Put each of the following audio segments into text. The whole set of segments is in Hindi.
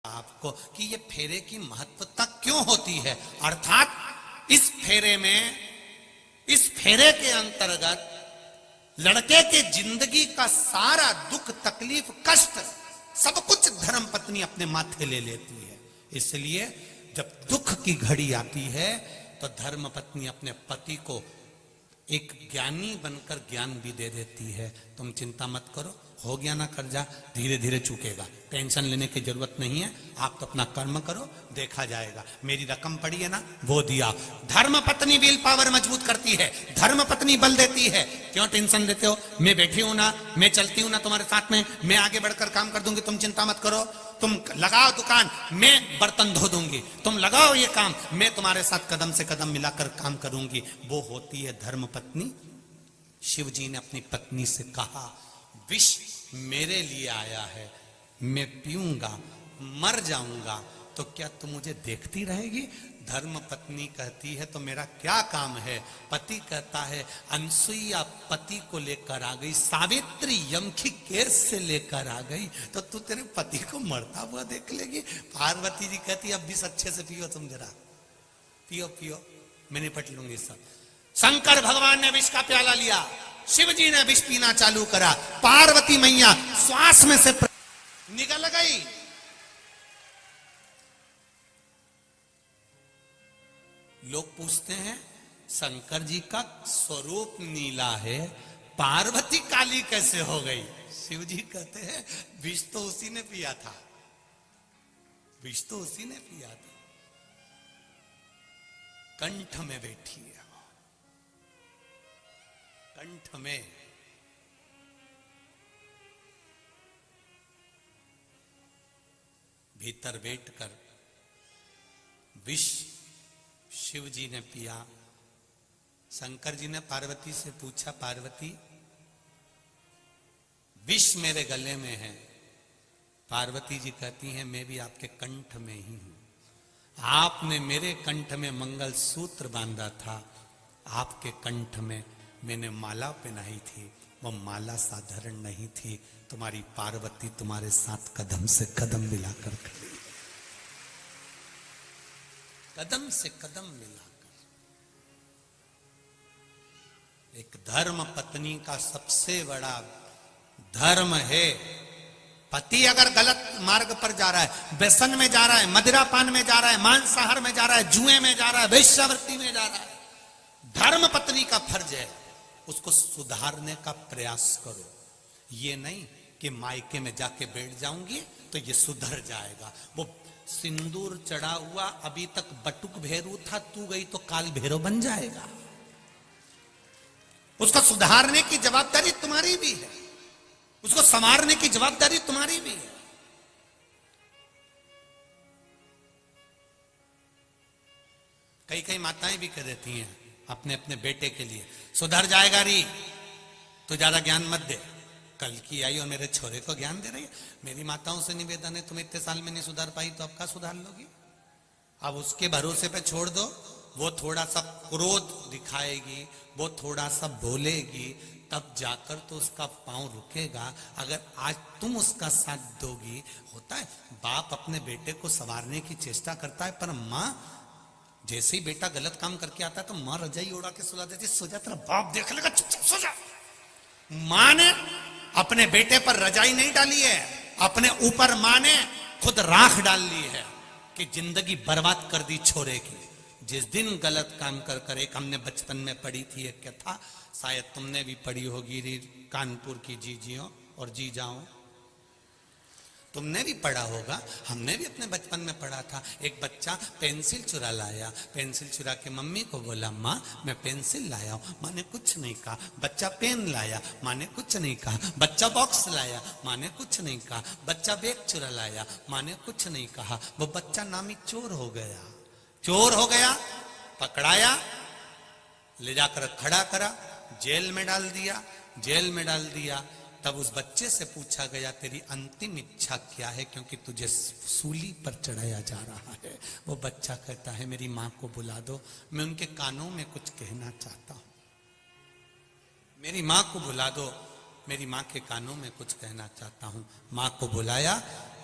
आपको कि ये फेरे की महत्वता क्यों होती है, अर्थात इस फेरे में, इस फेरे के अंतर्गत लड़के के जिंदगी का सारा दुख, तकलीफ, कष्ट, सब कुछ धर्म पत्नी अपने माथे ले लेती है। इसलिए जब दुख की घड़ी आती है तो धर्म पत्नी अपने पति को एक ज्ञानी बनकर ज्ञान भी दे देती है। तुम चिंता मत करो, हो गया ना कर्जा, धीरे धीरे चुकेगा, टेंशन लेने की जरूरत नहीं है, आप तो अपना कर्म करो, देखा जाएगा। मेरी रकम पड़ी है ना, वो दिया। धर्म पत्नी विल पावर मजबूत करती है, धर्म पत्नी बल देती है। क्यों टेंशन लेते हो, मैं बैठी हूं ना, मैं चलती हूं ना तुम्हारे साथ में, मैं आगे बढ़कर काम कर दूंगी, तुम चिंता मत करो। तुम लगाओ दुकान, मैं बर्तन धो दूंगी, तुम लगाओ ये काम, मैं तुम्हारे साथ कदम से कदम मिलाकर काम करूंगी। वो होती है धर्म पत्नी। शिव जी ने अपनी पत्नी से कहा, विष मेरे लिए आया है, मैं पीऊंगा, मर जाऊंगा, तो क्या तुम मुझे देखती रहेगी? धर्म पत्नी कहती है, तो मेरा क्या काम है? पति कहता है, अनसुईया पति को लेकर आ गई, सावित्री यम की केस से लेकर आ गई, तो तू तेरे पति को मरता हुआ देख लेगी? पार्वती जी कहती, अब भी अच्छे से पियो, तुम जरा पियो पियो, मैं निपट लूंगी सब। शंकर भगवान ने विष का प्याला लिया, शिव जी ने विष पीना चालू करा, पार्वती मैया श्वास में से निकल गई। लोग पूछते हैं, शंकर जी का स्वरूप नीला है, पार्वती काली कैसे हो गई? शिव जी कहते हैं, विष तो उसी ने पिया था, विष तो उसी ने पिया था। कंठ में बैठी है, कंठ में। भीतर बैठकर विष शिव जी ने पिया। शंकर जी ने पार्वती से पूछा, पार्वती विष मेरे गले में है। पार्वती जी कहती हैं, मैं भी आपके कंठ में ही हूं। आपने मेरे कंठ में मंगल सूत्र बांधा था, आपके कंठ में मैंने माला पहनाई थी, वो माला साधारण नहीं थी। तुम्हारी पार्वती तुम्हारे साथ कदम से कदम मिलाकर खड़ी, कदम से कदम मिलाकर। एक धर्म पत्नी का सबसे बड़ा धर्म है, पति अगर गलत मार्ग पर जा रहा है, व्यसन में जा रहा है, मदिरापान में जा रहा है, मांसाहार में जा रहा है, जुए में जा रहा है, वेश्यावृत्ति में जा रहा है, धर्म पत्नी का फर्ज है उसको सुधारने का प्रयास करो। ये नहीं कि मायके में जाके बैठ जाऊंगी तो ये सुधर जाएगा। वो सिंदूर चढ़ा हुआ अभी तक बटुक भैरू था, तू गई तो काल भैरव बन जाएगा। उसको सुधारने की जवाबदारी तुम्हारी भी है, उसको संवारने की जवाबदारी तुम्हारी भी है। कई कई माताएं भी कह देती हैं अपने अपने बेटे के लिए, सुधर जाएगा री, तो ज्यादा ज्ञान मत दे। कल की आई और मेरे छोरे को ज्ञान दे रही है। मेरी माताओं से निवेदन है, तुम इतने साल में नहीं सुधार पाई तो अब क्या सुधार लोगी? अब उसके भरोसे पे छोड़ दो, वो थोड़ा सा क्रोध दिखाएगी, वो थोड़ा सा बोलेगी, तब जाकर तो उसका पांव रुकेगा। अगर आज तुम उसका साथ दोगी, होता है बाप अपने बेटे को संवारने की चेष्टा करता है, पर माँ जैसे ही बेटा गलत काम करके आता है तो मां रजाई उड़ा के सुला देती, सो जा, तेरा बाप देख लेगा, चुपचाप सो जा। मां ने अपने बेटे पर रजाई नहीं डाली है, अपने ऊपर मां ने खुद राख डाल ली है कि जिंदगी बर्बाद कर दी छोरे की। जिस दिन गलत काम कर कर, एक हमने बचपन में पढ़ी थी एक कथा, शायद तुमने भी पढ़ी होगी, कानपुर की जीजियों और जीजाओं, तुमने भी पढ़ा होगा, हमने भी अपने बचपन में पढ़ा था। एक बच्चा पेंसिल चुरा लाया, पेंसिल चुरा के मम्मी को बोला, माँ मैं पेंसिल लाया हूं। माँ ने कुछ नहीं कहा। बच्चा पेन लाया, माँ ने कुछ नहीं कहा। बच्चा बॉक्स लाया, माँ ने कुछ नहीं कहा। बच्चा बैग चुरा लाया, माँ ने कुछ नहीं कहा। वो बच्चा नामी चोर हो गया, चोर हो गया, पकड़ाया, ले जाकर खड़ा करा, जेल में डाल दिया, जेल में डाल दिया। तब उस बच्चे से पूछा गया, तेरी अंतिम इच्छा क्या है, क्योंकि तुझे सूली पर चढ़ाया जा रहा है। वो बच्चा कहता है, मेरी माँ को बुला दो, मैं उनके कानों में कुछ कहना चाहता हूं। मेरी माँ को बुला दो, मेरी माँ के कानों में कुछ कहना चाहता हूं। माँ को बुलाया,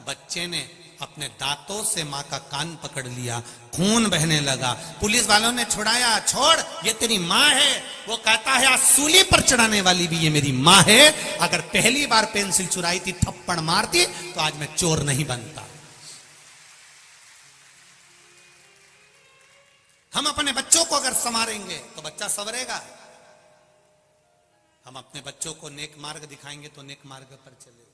बच्चे ने अपने दांतों से मां का कान पकड़ लिया, खून बहने लगा। पुलिस वालों ने छुड़ाया, छोड़ ये तेरी मां है। वो कहता है आज सूली पर चढ़ाने वाली भी ये मेरी मां है। अगर पहली बार पेंसिल चुराई थी, थप्पड़ मारती तो आज मैं चोर नहीं बनता। हम अपने बच्चों को अगर संवारेंगे तो बच्चा संवरेगा। हम अपने बच्चों को नेक मार्ग दिखाएंगे तो नेक मार्ग पर चलेगा।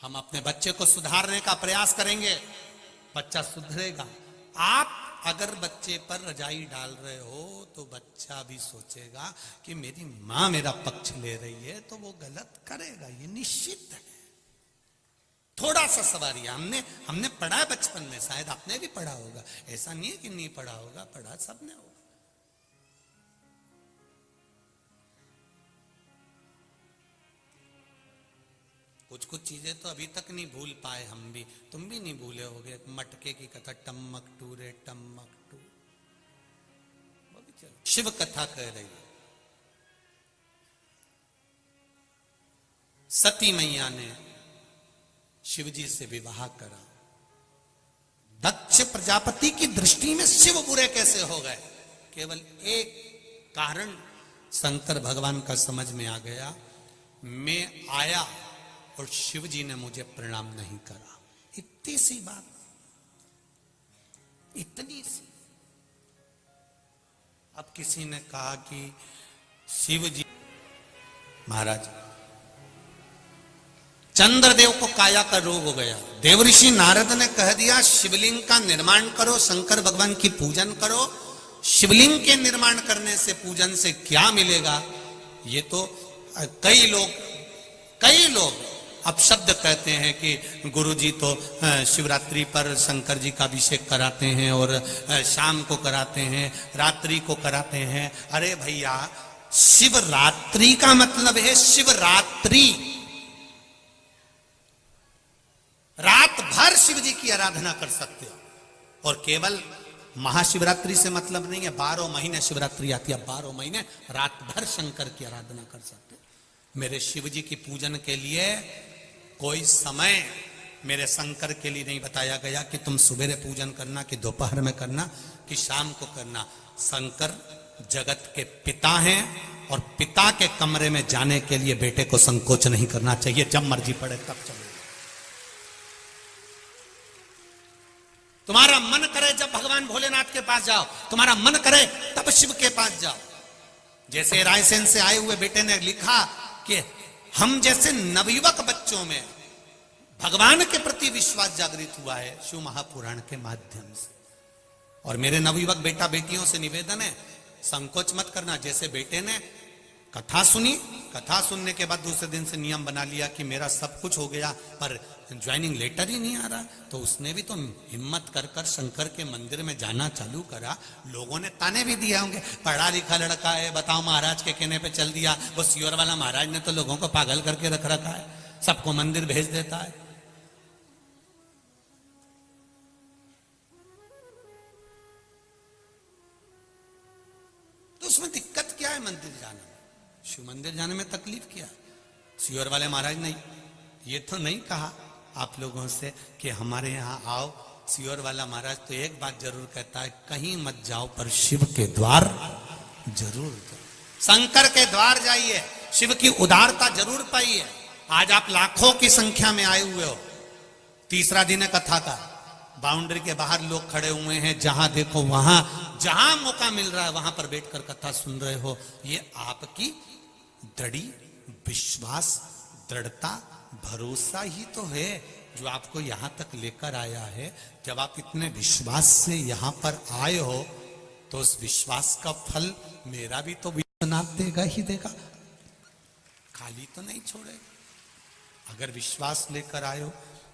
हम अपने बच्चे को सुधारने का प्रयास करेंगे, बच्चा सुधरेगा। आप अगर बच्चे पर रजाई डाल रहे हो तो बच्चा भी सोचेगा कि मेरी मां मेरा पक्ष ले रही है तो वो गलत करेगा, ये निश्चित है। थोड़ा सा सवारिया हमने पढ़ा है बचपन में, शायद आपने भी पढ़ा होगा, ऐसा नहीं है कि नहीं पढ़ा होगा, पढ़ा सबने होगा। कुछ कुछ चीजें तो अभी तक नहीं भूल पाए हम भी, तुम भी नहीं भूले होगे। मटके की कथा, टम्मक टू रे टम्मक टू, शिव कथा कह रही है। सती मैया ने शिवजी से विवाह करा। दक्ष प्रजापति की दृष्टि में शिव बुरे कैसे हो गए? केवल एक कारण शंकर भगवान का समझ में आ गया, मैं आया और शिवजी ने मुझे प्रणाम नहीं करा। इतनी सी बात, इतनी सी। अब किसी ने कहा कि शिवजी महाराज, चंद्रदेव को काया का रोग हो गया। देवऋषि नारद ने कह दिया शिवलिंग का निर्माण करो, शंकर भगवान की पूजन करो। शिवलिंग के निर्माण करने से, पूजन से क्या मिलेगा? ये तो कई लोग अब शब्द कहते हैं कि गुरुजी तो शिवरात्रि पर शंकर जी का अभिषेक कराते हैं और शाम को कराते हैं, रात्रि को कराते हैं। अरे भैया, शिवरात्रि का मतलब है शिवरात्रि, रात भर शिव जी की आराधना कर सकते हो। और केवल महाशिवरात्रि से मतलब नहीं है, 12 महीने शिवरात्रि आती है, 12 महीने रात भर शंकर की आराधना कर सकते हो। मेरे शिव जी की पूजन के लिए कोई समय मेरे शंकर के लिए नहीं बताया गया कि तुम सुबह पूजन करना, कि दोपहर में करना, कि शाम को करना। शंकर जगत के पिता हैं और पिता के कमरे में जाने के लिए बेटे को संकोच नहीं करना चाहिए। जब मर्जी पड़े तब चलो। तुम्हारा मन करे जब भगवान भोलेनाथ के पास जाओ, तुम्हारा मन करे तब शिव के पास जाओ। जैसे रायसेन से आए हुए बेटे ने लिखा कि हम जैसे नवयुवक बच्चों में भगवान के प्रति विश्वास जागृत हुआ है शिव महापुराण के माध्यम से। और मेरे नवयुवक बेटा बेटियों से निवेदन है, संकोच मत करना। जैसे बेटे ने कथा सुनी, कथा सुनने के बाद दूसरे दिन से नियम बना लिया कि मेरा सब कुछ हो गया पर ज्वाइनिंग लेटर ही नहीं आ रहा, तो उसने भी तो हिम्मत कर कर शंकर के मंदिर में जाना चालू करा। लोगों ने ताने भी दिए होंगे, पढ़ा लिखा लड़का है, बताओ महाराज के कहने पे चल दिया। वो सियोर वाला महाराज ने तो लोगों को पागल करके रख रखा है, सबको मंदिर भेज देता है। तो उसमें दिक्कत क्या है मंदिर जाने में? शिव मंदिर जाने में तकलीफ क्या? सियोर वाले महाराज ने ये तो नहीं कहा आप लोगों से कि हमारे यहाँ आओ। सियोर वाला महाराज तो एक बात जरूर कहता है, कहीं मत जाओ पर शिव के द्वार जरूर जाओ, शंकर के द्वार जाइए, शिव की उदारता जरूर पाइए। आज आप लाखों की संख्या में आए हुए हो, तीसरा दिन है कथा का, बाउंड्री के बाहर लोग खड़े हुए हैं, जहां देखो वहां, जहां मौका मिल रहा है वहां पर बैठकर कथा सुन रहे हो। ये आपकी दृढ़ विश्वास, दृढ़ता, भरोसा ही तो है जो आपको यहां तक लेकर आया है। जब आप इतने विश्वास से यहां पर आए हो तो उस विश्वास का फल मेरा भी तो विश्वनाथ देगा ही देगा, खाली तो नहीं छोड़ेगा। अगर विश्वास लेकर आए हो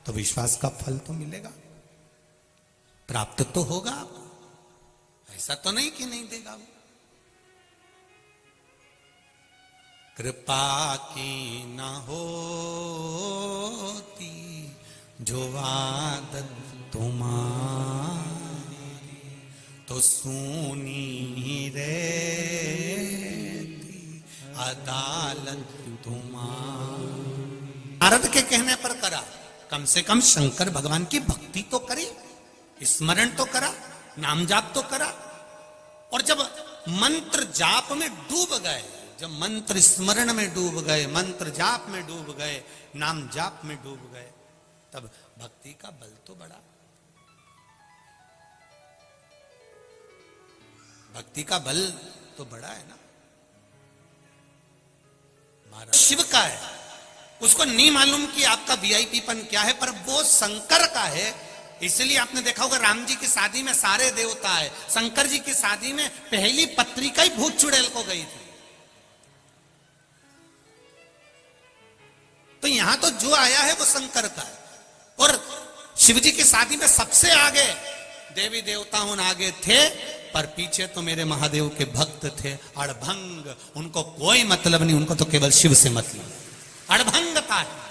तो विश्वास का फल तो मिलेगा, प्राप्त तो होगा आपको। ऐसा तो नहीं कि नहीं देगा वो। कृपा की न होती जो आदत तुम्हारी, तो सुनी रहती अदालत तुम्हारी। नारद के कहने पर करा, कम से कम शंकर भगवान की भक्ति तो करी, स्मरण तो करा, नाम जाप तो करा। और जब मंत्र जाप में डूब गए, जब मंत्र स्मरण में डूब गए, मंत्र जाप में डूब गए, नाम जाप में डूब गए, तब भक्ति का बल तो बढ़ा। भक्ति का बल तो बड़ा है ना। महाराज शिव का है, उसको नहीं मालूम कि आपका वीआईपीपन क्या है, पर वो शंकर का है। इसलिए आपने देखा होगा राम जी की शादी में सारे देवता है, शंकर जी की शादी में पहली पत्रिका ही भूत चुड़ैल को गई थी। तो यहां तो जो आया है वो शंकर का है। और शिव जी की शादी में सबसे आगे देवी देवताओं आगे थे, पर पीछे तो मेरे महादेव के भक्त थे अड़भंग। उनको कोई मतलब नहीं, उनको तो केवल शिव से मतलब, अड़भंगता है।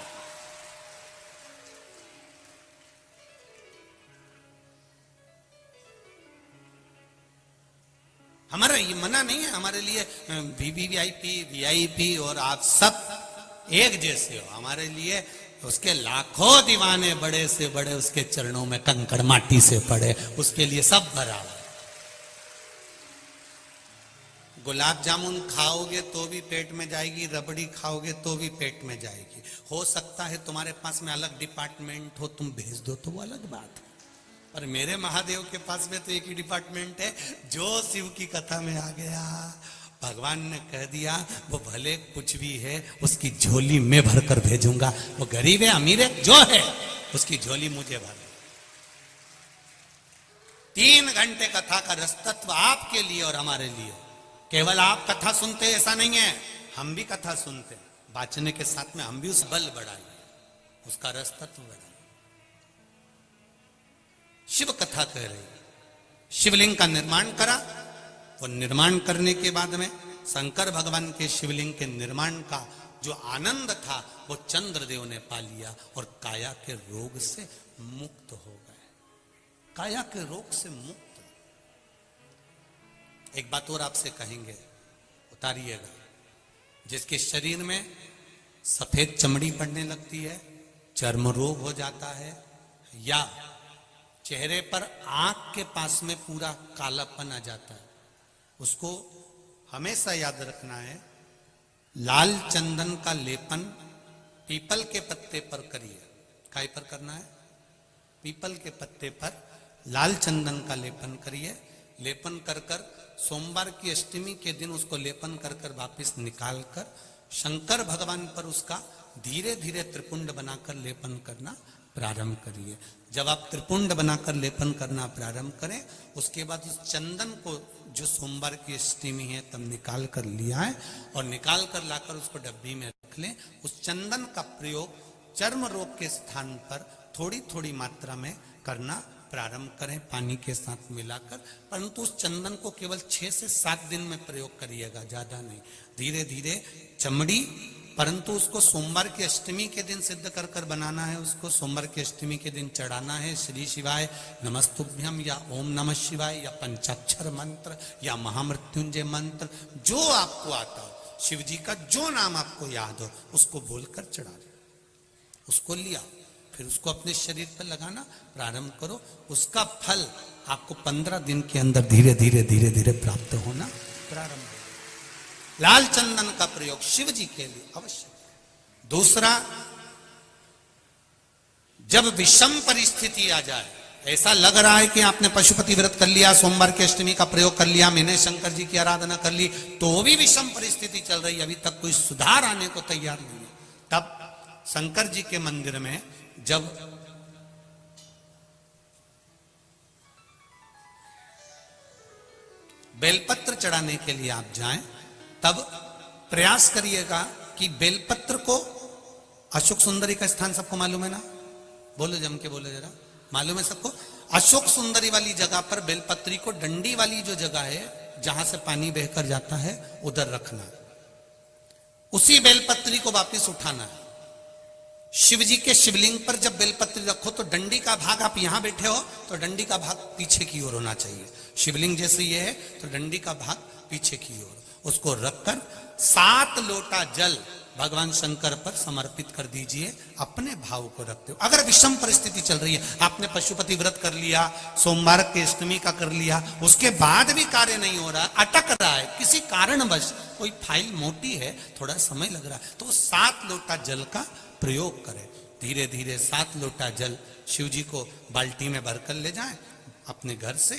हमारा ये मना नहीं है, हमारे लिए वीवीआईपी वीआईपी और आप सब एक जैसे हो। हमारे लिए उसके लाखों दीवाने बड़े से बड़े उसके चरणों में कंकड़ माटी से पड़े, उसके लिए सब बराबर। गुलाब जामुन खाओगे तो भी पेट में जाएगी, रबड़ी खाओगे तो भी पेट में जाएगी। हो सकता है तुम्हारे पास में अलग डिपार्टमेंट हो, तुम भेज दो तो वो अलग बात है, पर मेरे महादेव के पास में तो एक ही डिपार्टमेंट है। जो शिव की कथा में आ गया, भगवान ने कह दिया वो भले कुछ भी है उसकी झोली में भर कर भेजूंगा। वो गरीब है अमीर है जो है, उसकी झोली मुझे भर। 3 घंटे कथा का रसतत्व आपके लिए और हमारे लिए। केवल आप कथा सुनते ऐसा नहीं है, हम भी कथा सुनते, बाचने के साथ में हम भी उस बल बढ़ाएं, उसका रसतत्व बढ़ाएं। शिव कथा कह रही, शिवलिंग का निर्माण करा। और निर्माण करने के बाद में शंकर भगवान के शिवलिंग के निर्माण का जो आनंद था वो चंद्रदेव ने पा लिया और काया के रोग से मुक्त हो गए। काया के रोग से मुक्त। एक बात और आपसे कहेंगे, उतारिएगा। जिसके शरीर में सफेद चमड़ी पड़ने लगती है, चर्म रोग हो जाता है, या चेहरे पर आंख के पास में पूरा कालापन आ जाता है, उसको हमेशा याद रखना है, लाल चंदन का लेपन पीपल के पत्ते पर करिए। काय पर करना है? पीपल के पत्ते पर लाल चंदन का लेपन करिए। लेपन कर कर सोमवार की अष्टमी के दिन उसको लेपन कर कर वापिस निकाल कर शंकर भगवान पर उसका धीरे धीरे त्रिपुंड बनाकर लेपन करना प्रारंभ करिए। जब आप त्रिपुंड बनाकर लेपन करना प्रारंभ करें, उसके बाद उस चंदन को जो सोमवार की अष्टमी है तब निकाल कर लिया है और निकाल कर लाकर उसको डब्बी में रख लें। उस चंदन का प्रयोग चर्म रोग के स्थान पर थोड़ी थोड़ी मात्रा में करना प्रारंभ करें, पानी के साथ मिलाकर। परंतु उस चंदन को केवल 6 से 7 दिन में प्रयोग करिएगा, ज्यादा नहीं। धीरे धीरे चमड़ी, परंतु उसको सोमवार की अष्टमी के दिन सिद्ध कर कर बनाना है। उसको सोमवार की अष्टमी के दिन चढ़ाना है श्री शिवाय नमस्तुभ्यम या ओम नमः शिवाय या पंचाक्षर मंत्र या महामृत्युंजय मंत्र, जो आपको आता हो, शिव जी का जो नाम आपको याद हो उसको बोलकर चढ़ा दो। उसको लिया, फिर उसको अपने शरीर पर लगाना प्रारंभ करो। उसका फल आपको 15 दिन के अंदर धीरे धीरे धीरे धीरे प्राप्त होना प्रारंभ हो। लाल चंदन का प्रयोग शिव जी के लिए अवश्य। दूसरा, जब विषम परिस्थिति आ जाए, ऐसा लग रहा है कि आपने पशुपति व्रत कर लिया, सोमवार की अष्टमी का प्रयोग कर लिया, मैंने शंकर जी की आराधना कर ली, तो भी विषम परिस्थिति चल रही, अभी तक कोई सुधार आने को तैयार नहीं है, तब शंकर जी के मंदिर में जब बेलपत्र चढ़ाने के लिए आप जाएं, तब प्रयास करिएगा कि बेलपत्र को, अशोक सुंदरी का स्थान सबको मालूम है ना? बोलो, जम के बोलो जरा, मालूम है सबको? अशोक सुंदरी वाली जगह पर बेलपत्री को डंडी वाली जो जगह है जहां से पानी बहकर जाता है उधर रखना। उसी बेलपत्री को वापस उठाना है। शिव जी के शिवलिंग पर जब बेलपत्री रखो तो डंडी का भाग, आप यहां बैठे हो तो डंडी का भाग पीछे की ओर होना चाहिए। शिवलिंग जैसे ये है तो डंडी का भाग पीछे की ओर, उसको रखकर 7 लोटा जल भगवान शंकर पर समर्पित कर दीजिए अपने भाव को रखते हो। अगर विषम परिस्थिति चल रही है, आपने पशुपति व्रत कर लिया, सोमवार के अष्टमी का कर लिया, उसके बाद भी कार्य नहीं हो रहा, अटक रहा है किसी कारणवश, कोई फाइल मोटी है, थोड़ा समय लग रहा है, तो 7 लोटा जल का प्रयोग करें। धीरे धीरे 7 लोटा जल शिव जी को बाल्टी में भरकर ले जाएं अपने घर से।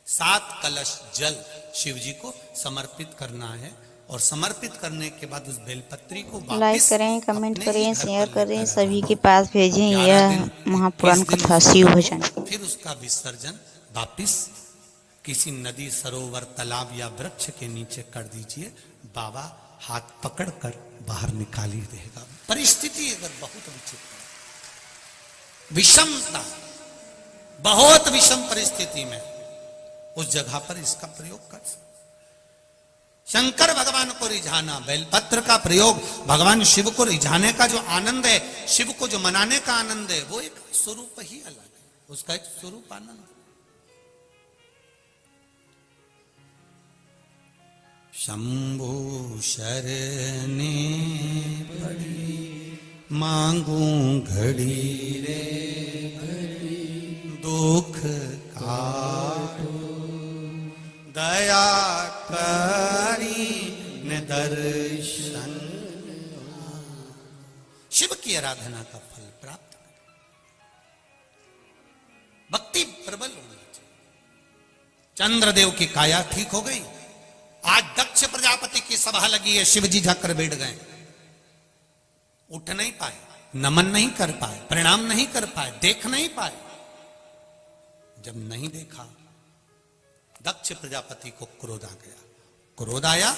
7 कलश जल शिव जी को समर्पित करना है और समर्पित करने के बाद उस बेलपत्री को लाइक करें, कमेंट करें, शेयर करें, सभी के पास भेजें। यह महापुराण कथा शिव भजन। फिर उसका विसर्जन वापिस किसी नदी, सरोवर, तालाब या वृक्ष के नीचे कर दीजिए। बाबा हाथ पकड़कर बाहर निकाल ही देगा। परिस्थिति अगर बहुत विचित्र, विषमता, बहुत विषम परिस्थिति में उस जगह पर इसका प्रयोग कर सकते। शंकर भगवान को रिझाना, बेलपत्र का प्रयोग भगवान शिव को रिझाने का जो आनंद है, शिव को जो मनाने का आनंद है, वो एक स्वरूप ही अलग है, उसका एक स्वरूप आनंद। शंभु शरणे पड़ी मांगू घड़ी रे घड़ी, दुख काटो दया करी ने दर्शन। शिव की आराधना का फल प्राप्त करें। भक्ति प्रबल होनी चाहिए। चंद्रदेव की काया ठीक हो गई। आज दक्ष प्रजापति की सभा लगी है, शिव जी जाकर बैठ गए, उठ नहीं पाए, नमन नहीं कर पाए, प्रणाम नहीं कर पाए, देख नहीं पाए। जब नहीं देखा, दक्ष प्रजापति को क्रोध आ गया। क्रोध आया,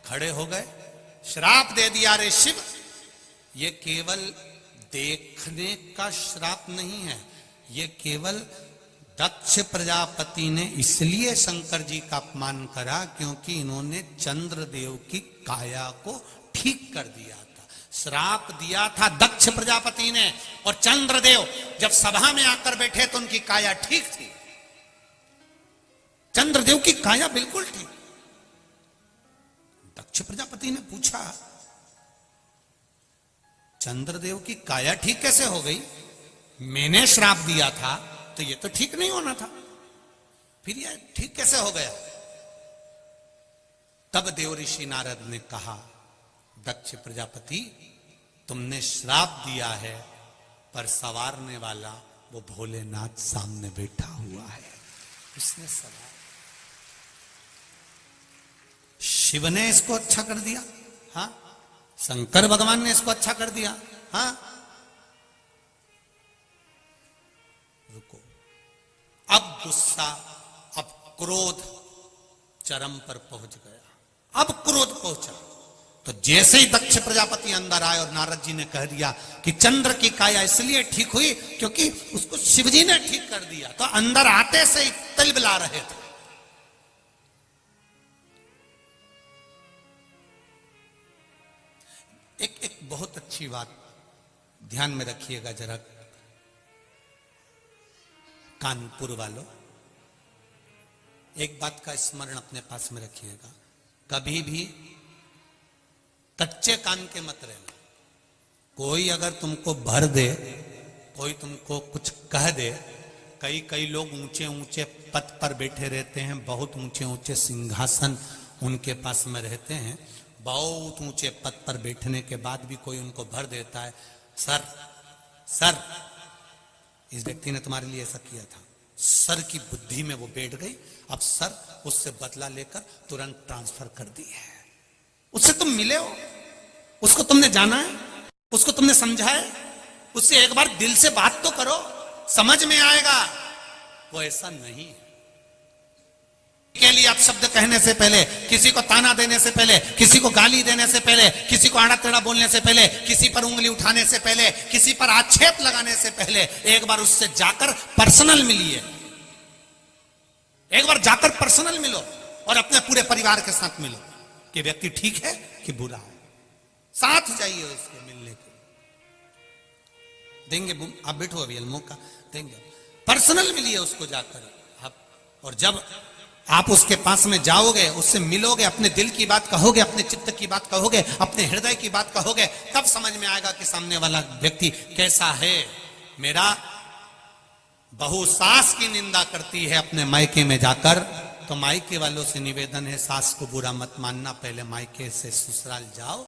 खड़े हो गए, श्राप दे दिया, रे शिव, ये केवल देखने का श्राप नहीं है, ये केवल दक्ष प्रजापति ने इसलिए शंकर जी का अपमान करा क्योंकि इन्होंने चंद्रदेव की काया को ठीक कर दिया था। श्राप दिया था दक्ष प्रजापति ने, और चंद्रदेव जब सभा में आकर बैठे तो उनकी काया ठीक थी। चंद्रदेव की काया बिल्कुल ठीक। दक्ष प्रजापति ने पूछा, चंद्रदेव की काया ठीक कैसे हो गई? मैंने श्राप दिया था तो ये तो ठीक नहीं होना था, फिर ये ठीक कैसे हो गया? तब देव ऋषि नारद ने कहा, दक्ष प्रजापति, तुमने श्राप दिया है, पर संवारने वाला वो भोलेनाथ सामने बैठा हुआ है, उसने सवार। शिव ने इसको अच्छा कर दिया, हाँ, शंकर भगवान ने इसको अच्छा कर दिया, हाँ। रुको, अब गुस्सा, अब क्रोध चरम पर पहुंच गया। अब क्रोध पहुंचा तो जैसे ही दक्ष प्रजापति अंदर आए और नारद जी ने कह दिया कि चंद्र की काया इसलिए ठीक हुई क्योंकि उसको शिवजी ने ठीक कर दिया, तो अंदर आते से ही तिलबिला रहे थे। एक बहुत अच्छी बात ध्यान में रखिएगा जरा, कानपुर वालों, एक बात का स्मरण अपने पास में रखिएगा, कभी भी कच्चे कान के मत रहना। कोई अगर तुमको भर दे, कोई तुमको कुछ कह दे, कई लोग ऊंचे ऊंचे पद पर बैठे रहते हैं, बहुत ऊंचे ऊंचे सिंहासन उनके पास में रहते हैं, बहुत ऊंचे पद पर बैठने के बाद भी कोई उनको भर देता है, सर इस व्यक्ति ने तुम्हारे लिए ऐसा किया था, सर की बुद्धि में वो बैठ गई, अब सर उससे बदला लेकर तुरंत ट्रांसफर कर दी है। उससे तुम मिले हो, उसको तुमने जाना है, उसको तुमने समझा है, उससे एक बार दिल से बात तो करो, समझ में आएगा। वो ऐसा नहीं है। के लिए आप शब्द कहने से पहले, किसी को ताना देने से पहले, किसी को गाली देने से पहले, किसी को आड़ा टेढ़ा बोलने से पहले, किसी पर उंगली उठाने से पहले, किसी पर आक्षेप लगाने से पहले एक बार उससे जाकर पर्सनल मिलिए। एक बार जाकर पर्सनल मिलो और अपने पूरे परिवार के साथ मिलो कि व्यक्ति ठीक है कि बुरा है, साथ जाइए उसके मिलने के। देंगे आप, बैठो अभी मौका देंगे, पर्सनल मिलिए उसको जाकर आप। और जब आप उसके पास में जाओगे, उससे मिलोगे, अपने दिल की बात कहोगे, अपने चित्त की बात कहोगे, अपने हृदय की बात कहोगे, तब समझ में आएगा कि सामने वाला व्यक्ति कैसा है। मेरा बहू सास की निंदा करती है अपने मायके में जाकर, तो मायके वालों से निवेदन है, सास को बुरा मत मानना, पहले मायके से ससुराल जाओ।